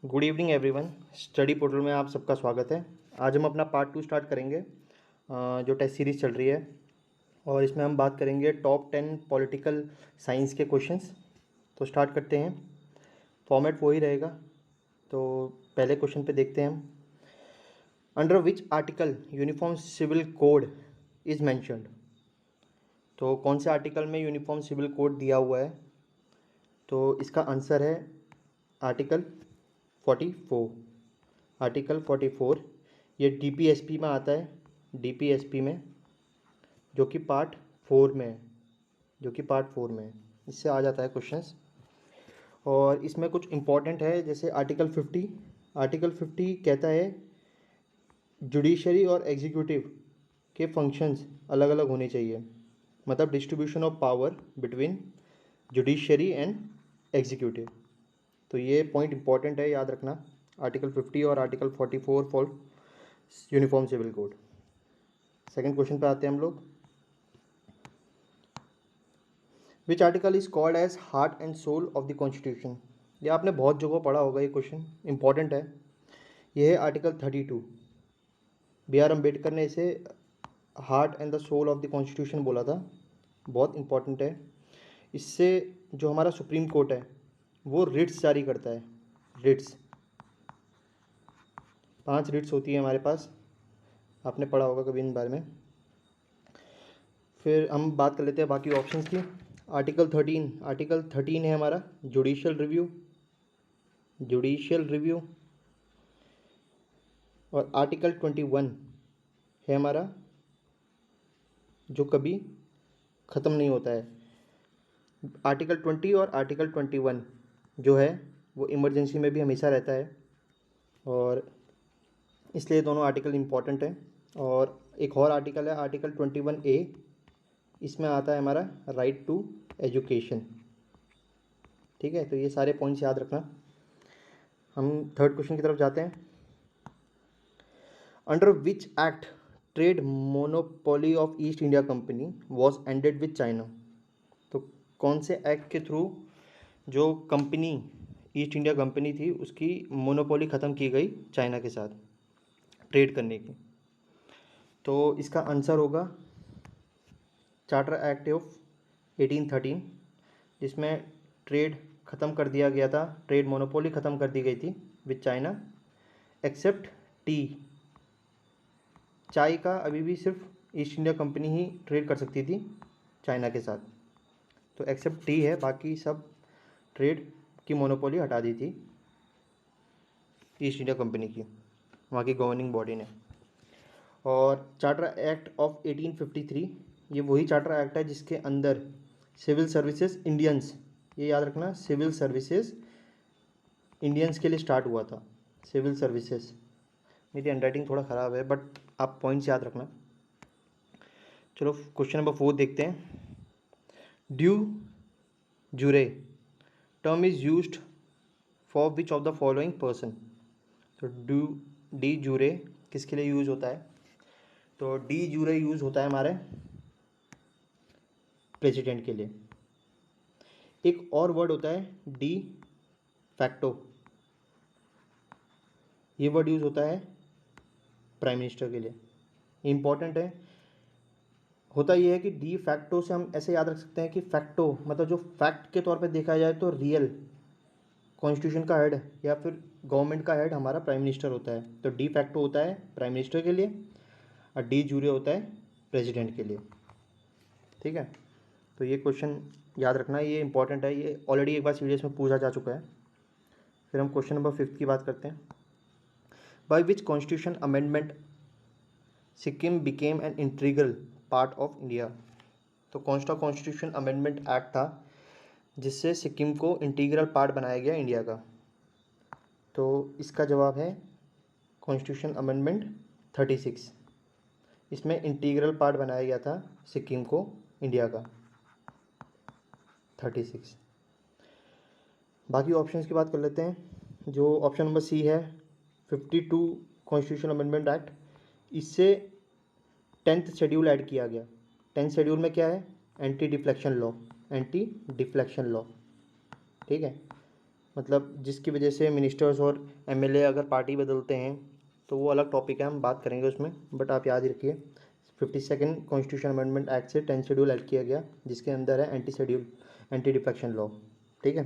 Good evening everyone. Study portal में आप सबका स्वागत है। आज हम अपना पार्ट 2 स्टार्ट करेंगे, जो टेस्ट सीरीज़ चल रही है, और इसमें हम बात करेंगे टॉप 10 पॉलिटिकल साइंस के क्वेश्चंस। तो स्टार्ट करते हैं। फॉर्मेट वो ही रहेगा। तो पहले क्वेश्चन पे देखते हैं हम। Under which article uniform civil code is mentioned. तो कौन से आर्टिकल में यूनिफॉर्म सिविल कोड दिया हुआ है? तो इसका आंसर है आर्टिकल 44। आर्टिकल 44 ये डीपीएसपी में आता है, डीपीएसपी में, जो कि पार्ट 4 में है, इससे आ जाता है क्वेश्चंस। और इसमें कुछ इम्पॉर्टेंट है, जैसे आर्टिकल 50 कहता है जुडिशरी और एग्जीक्यूटिव के फंक्शंस अलग अलग होने चाहिए, मतलब distribution of power between judiciary and executive. तो ये पॉइंट इंपॉर्टेंट है, याद रखना। आर्टिकल 50 और article 44 for uniform civil code. Second question पे आते हैं हम लोग। Which article is called as heart and soul of the constitution. ये आपने बहुत जगह पढ़ा होगा, ये क्वेश्चन इंपॉर्टेंट है। ये है आर्टिकल 32। बी आर अम्बेडकर ने इसे heart and the soul of the constitution बोला था। बहुत इंपॉर्टेंट है। इससे जो हमारा सुप्रीम कोर्ट है वो रिट्स जारी करता है। रिट्स 5 रिट्स होती है हमारे पास, आपने पढ़ा होगा कभी इन बारे में। फिर हम बात कर लेते हैं बाकी ऑप्शंस की। आर्टिकल 13 है हमारा जुडिशियल रिव्यू। और आर्टिकल 21 है हमारा जो कभी ख़त्म नहीं होता है। आर्टिकल 20 और आर्टिकल 21 जो है वो इमरजेंसी में भी हमेशा रहता है, और इसलिए दोनों आर्टिकल इम्पॉर्टेंट है। और एक और आर्टिकल है आर्टिकल 21A, इसमें आता है हमारा राइट टू एजुकेशन। ठीक है, तो ये सारे पॉइंट्स याद रखना। हम थर्ड क्वेश्चन की तरफ जाते हैं। Under which act trade monopoly of east India company was ended with China. तो कौन से एक्ट के थ्रू जो कंपनी ईस्ट इंडिया कंपनी थी उसकी मोनोपोली ख़त्म की गई चाइना के साथ ट्रेड करने की? तो इसका आंसर होगा चार्टर एक्ट ऑफ 1813, जिसमें ट्रेड ख़त्म कर दिया गया था, ट्रेड मोनोपोली ख़त्म कर दी गई थी विथ चाइना, एक्सेप्ट टी। चाय का अभी भी सिर्फ ईस्ट इंडिया कंपनी ही ट्रेड कर सकती थी चाइना के साथ। तो एक्सेप्ट टी है, बाकी सब ट्रेड की मोनोपोली हटा दी थी ईस्ट इंडिया कंपनी की, वहाँ की गवर्निंग बॉडी ने। और चार्टर एक्ट ऑफ 1853 ये वही चार्टर एक्ट है जिसके अंदर सिविल सर्विसेज इंडियंस, ये याद रखना, सिविल सर्विसेज इंडियंस के लिए स्टार्ट हुआ था। सिविल सर्विसेज, मेरी हैंडराइटिंग थोड़ा ख़राब है बट आप पॉइंट्स याद रखना। चलो क्वेश्चन नंबर 4 देखते हैं। Due jure term is used for which of the following person. तो डी जूरे किसके लिए यूज़ होता है? तो डी जूरे यूज़ होता है हमारे प्रेसिडेंट के लिए। एक और वर्ड होता है डी फैक्टो, ये वर्ड यूज़ होता है प्राइम मिनिस्टर के लिए। इम्पॉर्टेंट है। होता यह है कि डी फैक्टो से हम ऐसे याद रख सकते हैं कि फैक्टो मतलब जो फैक्ट के तौर पे देखा जाए तो रियल कॉन्स्टिट्यूशन का हेड या फिर गवर्नमेंट का हेड हमारा प्राइम मिनिस्टर होता है। तो डी फैक्टो होता है प्राइम मिनिस्टर के लिए, और डी जूरे होता है प्रेसिडेंट के लिए। ठीक है, तो ये क्वेश्चन याद रखना, ये इंपॉर्टेंट है, ये ऑलरेडी एक बार सीरीज में पूछा जा चुका है। फिर हम क्वेश्चन नंबर 5 की बात करते हैं। By which constitution amendment Sikkim became an integral part of India. तो कौन सा कॉन्स्टिट्यूशन अमेंडमेंट एक्ट था जिससे सिक्किम को इंटीग्रल पार्ट बनाया गया इंडिया का? तो इसका जवाब है कॉन्स्टिट्यूशन अमेंडमेंट 36। इसमें इंटीग्रल पार्ट बनाया गया था सिक्किम को इंडिया का 36। बाकी ऑप्शंस की बात कर लेते हैं। जो ऑप्शन नंबर सी है 52 कॉन्स्टिट्यूशन अमेंडमेंट एक्ट, इससे 10th शेड्यूल ऐड किया गया। 10th शेड्यूल में क्या है? Anti deflection law. ठीक है, मतलब जिसकी वजह से मिनिस्टर्स और एमएलए अगर पार्टी बदलते हैं तो वो अलग टॉपिक है, हम बात करेंगे उसमें, बट आप याद ही रखिए 52nd कॉन्स्टिट्यूशन अमेंडमेंट एक्ट से 10 शेड्यूल ऐड किया गया, जिसके अंदर है एंटी डिफेक्शन लॉ। ठीक है,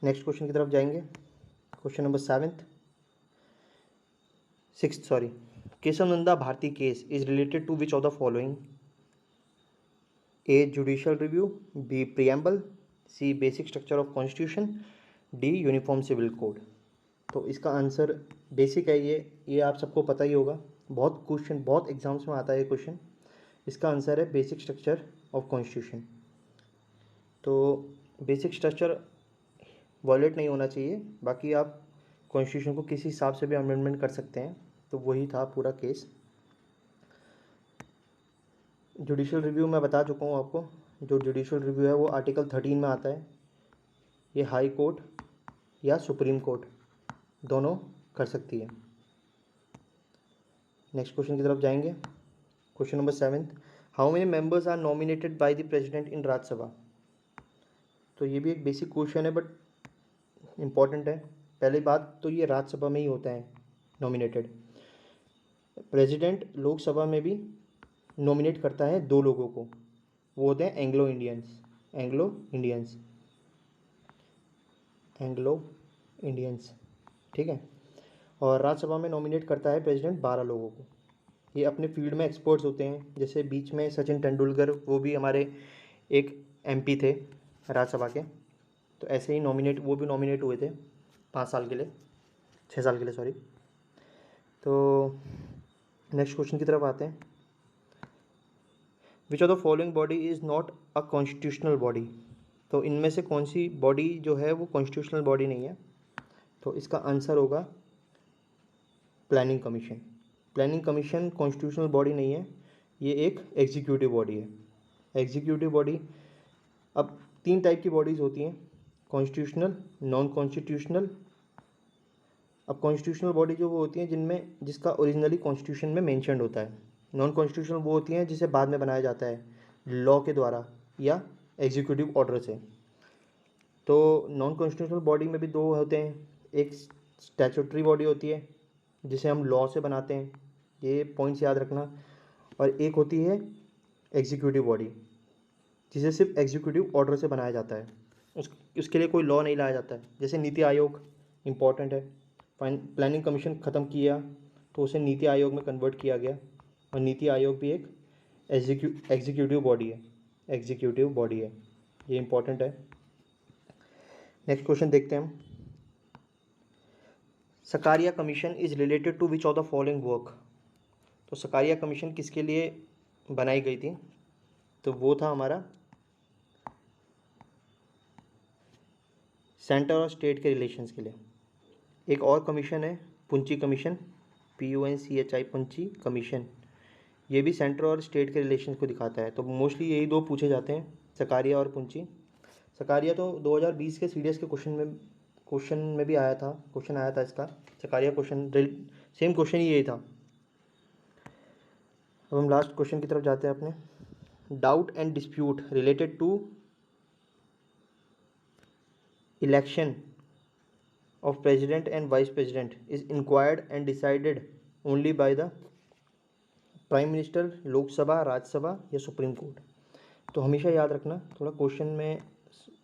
नेक्स्ट क्वेश्चन की तरफ जाएंगे। Question number 6 Keshav Nanda Bharati case is related to which of the following? A judicial review, B preamble, C basic structure of constitution, D uniform civil code. तो इसका आंसर बेसिक है, ये आप सबको पता ही होगा, बहुत एग्जाम्स में आता है ये क्वेश्चन। इसका आंसर है बेसिक स्ट्रक्चर ऑफ कॉन्स्टिट्यूशन। तो बेसिक स्ट्रक्चर वॉयलेट नहीं होना चाहिए, बाकी आप कॉन्स्टिट्यूशन को किसी हिसाब से भी अमेंडमेंट कर सकते हैं, तो वही था पूरा केस। जुडिशियल रिव्यू मैं बता चुका हूँ आपको, जो जुडिशियल रिव्यू है वो आर्टिकल 13 में आता है। ये हाई कोर्ट या सुप्रीम कोर्ट दोनों कर सकती है। नेक्स्ट क्वेश्चन की तरफ जाएंगे। Question number 7, how many members are nominated by the president in Rajya Sabha? तो ये भी एक बेसिक क्वेश्चन है बट इम्पॉर्टेंट है। पहली बात तो ये राज्यसभा में ही होता है नॉमिनेटेड। प्रेसिडेंट लोकसभा में भी नॉमिनेट करता है 2 लोगों को, वो होते हैं एंग्लो इंडियंस। ठीक है, और राज्यसभा में नॉमिनेट करता है प्रेसिडेंट 12 लोगों को। ये अपने फील्ड में एक्सपर्ट्स होते हैं, जैसे बीच में सचिन तेंदुलकर, वो भी हमारे एक एमपी थे राज्यसभा के, तो ऐसे ही वो भी नॉमिनेट हुए थे 6 साल के लिए सॉरी। तो नेक्स्ट क्वेश्चन की तरफ आते हैं। विच of the following body is not a constitutional body? तो इनमें से कौन सी बॉडी जो है वो कॉन्स्टिट्यूशनल बॉडी नहीं है? तो इसका आंसर होगा planning commission. Planning commission constitutional body नहीं है, ये एक एग्जीक्यूटिव बॉडी है। एग्जीक्यूटिव बॉडी, अब 3 टाइप की बॉडीज़ होती हैं, कॉन्स्टिट्यूशनल, नॉन कॉन्स्टिट्यूशनल। अब कॉन्स्टिट्यूशनल बॉडी जो वो होती हैं जिसका ओरिजिनली कॉन्स्टिट्यूशन में मेंशन्ड होता है। नॉन कॉन्स्टिट्यूशनल वो होती हैं जिसे बाद में बनाया जाता है लॉ के द्वारा या एग्जीक्यूटिव ऑर्डर से। तो नॉन कॉन्स्टिट्यूशनल बॉडी में भी 2 होते हैं, एक स्टैट्यूटरी बॉडी होती है जिसे हम लॉ से बनाते हैं, ये पॉइंट्स याद रखना, और एक होती है एग्जीक्यूटिव बॉडी जिसे सिर्फ एग्जीक्यूटिव ऑर्डर से बनाया जाता है, उसके लिए कोई लॉ नहीं लाया जाता है। जैसे नीति आयोग इम्पॉर्टेंट है, प्लानिंग कमीशन ख़त्म किया तो उसे नीति आयोग में कन्वर्ट किया गया, और नीति आयोग भी एक एग्जीक्यूटिव बॉडी है, ये इम्पॉर्टेंट है। नेक्स्ट क्वेश्चन देखते हैं हम। Sarkaria commission is related to which of the following work? तो सकारिया कमीशन किसके लिए बनाई गई थी? तो वो था हमारा सेंटर और स्टेट के रिलेशंस के लिए। एक और कमीशन है पुंची कमीशन, PUNCHI पुंची कमीशन, ये भी सेंटर और स्टेट के रिलेशन को दिखाता है। तो मोस्टली यही 2 पूछे जाते हैं, सकारिया और पुंची। सकारिया तो 2020 के CDS के क्वेश्चन में भी आया था इसका, सकारिया क्वेश्चन सेम क्वेश्चन ही यही था। अब हम लास्ट क्वेश्चन की तरफ जाते हैं अपने। Doubt and dispute related to election of president and vice president is inquired and decided only by the prime minister, Lok Sabha, Rajya Sabha या सुप्रीम कोर्ट? तो हमेशा याद रखना, थोड़ा क्वेश्चन में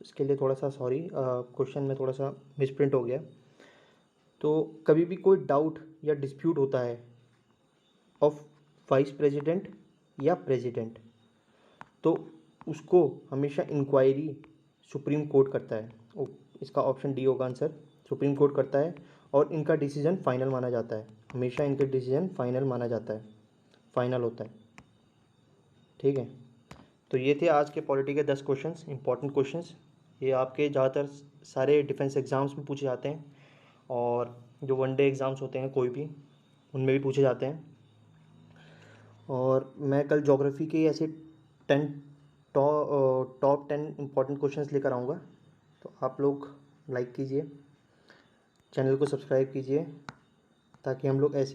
इसके लिए थोड़ा सा सॉरी, क्वेश्चन में थोड़ा सा मिसप्रिंट हो गया। तो कभी भी कोई डाउट या डिस्प्यूट होता है ऑफ वाइस प्रेसिडेंट या प्रेसिडेंट, तो उसको हमेशा इंक्वायरी सुप्रीम कोर्ट करता है। इसका ऑप्शन डी होगा आंसर, सुप्रीम कोर्ट करता है, और इनका डिसीजन फाइनल माना जाता है, हमेशा इनके डिसीजन फाइनल माना जाता है, फाइनल होता है। ठीक है, तो ये थे आज के पॉलिटी के 10 क्वेश्चंस, इंपॉर्टेंट क्वेश्चंस। ये आपके ज़्यादातर सारे डिफेंस एग्ज़ाम्स में पूछे जाते हैं, और जो वनडे एग्ज़ाम्स होते हैं कोई भी, उनमें भी पूछे जाते हैं। और मैं कल ज्योग्राफी के ऐसे 10 टॉप 10 इंपॉर्टेंट क्वेश्चंस लेकर आऊँगा, तो आप लोग लाइक कीजिए, चैनल को सब्सक्राइब कीजिए, ताकि हम लोग ऐसे